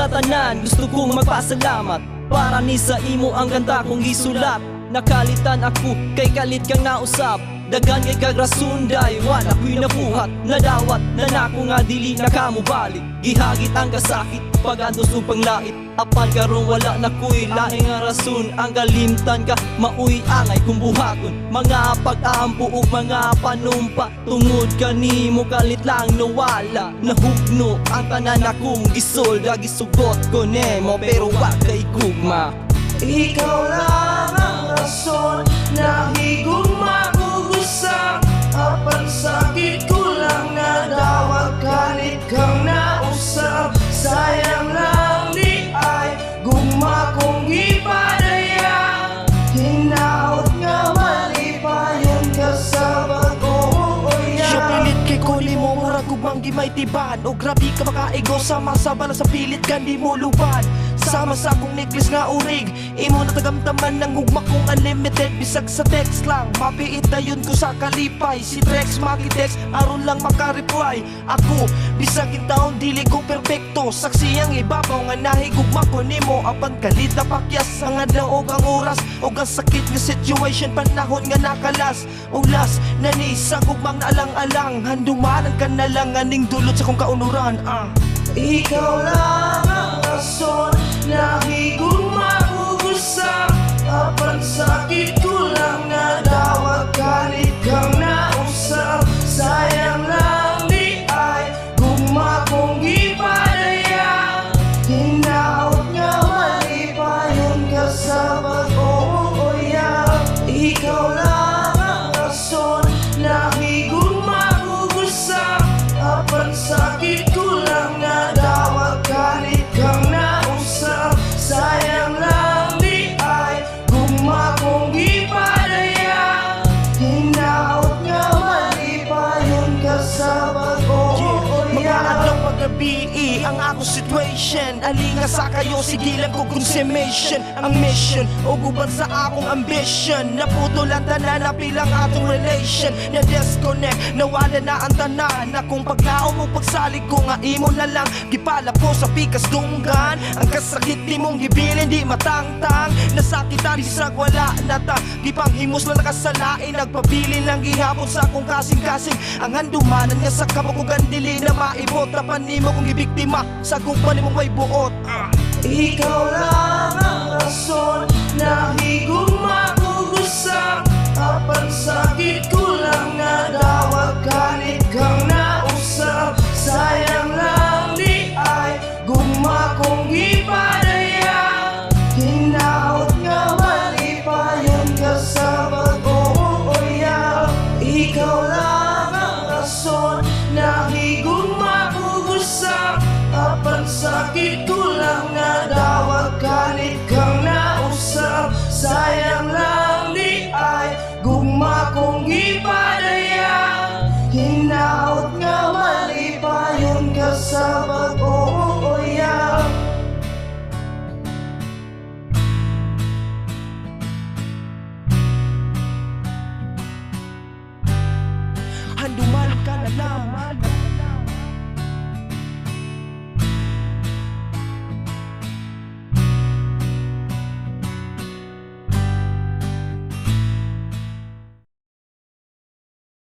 sa tanan, gusto kong magpasalamat para ni sa imo ang ganda kong gisulat. Nakalitan ako kay kalit kang nausap, dagan kay kag rasunday, wala ko'y nabuhat. Nadawat na nako nga dili na kamo balik. Gihagit ang kasakit pag-antos upang lait, apan karong wala na ko'y laing nga rason. Ang kalimtan ka mauy angay kung buhaton, mga pag-aampo ug mga panumpa. Tungod kanimo kalit lang nawala, nahugno ang tanan akong gisolda. Gisugot ko nemo pero wa kay gugma. Ikaw lang ang rason na higugma ko gusap. Apan sakit ko lang nadawag kalit kang nausap. Sayang lang di ay gugma kong ipadaya. Hinaot nga malipayon ka sa bago-oya. Siya pilit kay kuli mo, murag gugmang gimay tiban. O grabe ka makaigo, sama-sama lang sa pilit kan di mo luban. Sama sa akong necklace nga urig, imo natagamtaman ng hugma kong unlimited. Bisag sa text lang, mapiit na yun ko sa kalipay. Si Drex makitext, aron lang makareply. Ako, bisag taon dili ko perfecto. Saksi ang ibabaw nga nahigugma ko nimo. Apan kalit na pakyas, ang adlaw og ang oras, og ang sakit nga situation, panahon nga nakalas. Ulas, nanisa gugmang naalang-alang, handumanan ka na lang aning dulot sa kong kaunuran. Ikaw lang ang rason na higugma ko gusap. Apan sakit ko lang nadawag kalit kang nausap. Sayang lang di ay gugma kong ipadaya. Hinaot nga malipayon ka sa bago-oya. Ikaw lang ang rason na higugma ko gusap. Apan sakit ko lang nadawag kalit kang nausap. Sayang lang di ay gugma kong ipadaya. Hinaot nga malipayon ka sa bago-oya. Mga adlaw paggabi, ang akong situation. Alinga sa kayo, sigilan ko consummation. Ang mission, o guban sa akong ambition. Naputol ang tanan, napilang atong relation. Na-disconnect, nawala na ang tanan. Akong paglaom o pagsalig ko nga imo na lang. Gipala po sa pikas dunggan. Ang kasakit ni mong gibilin, di matangtang. Nasakitan, bisag wala na ta. Gipanghimos na nakasalain. Nagpabilin lang gihapon sa akong kasing-kasing. Ang handumanan nga sa kabakugan, dili na maibot. Tapan ni mo kong gibiktima, sa kumpani mong may buot. Ikaw lang ang rason na higugma ko gusap. Apan sakit ko lang nadawag kalit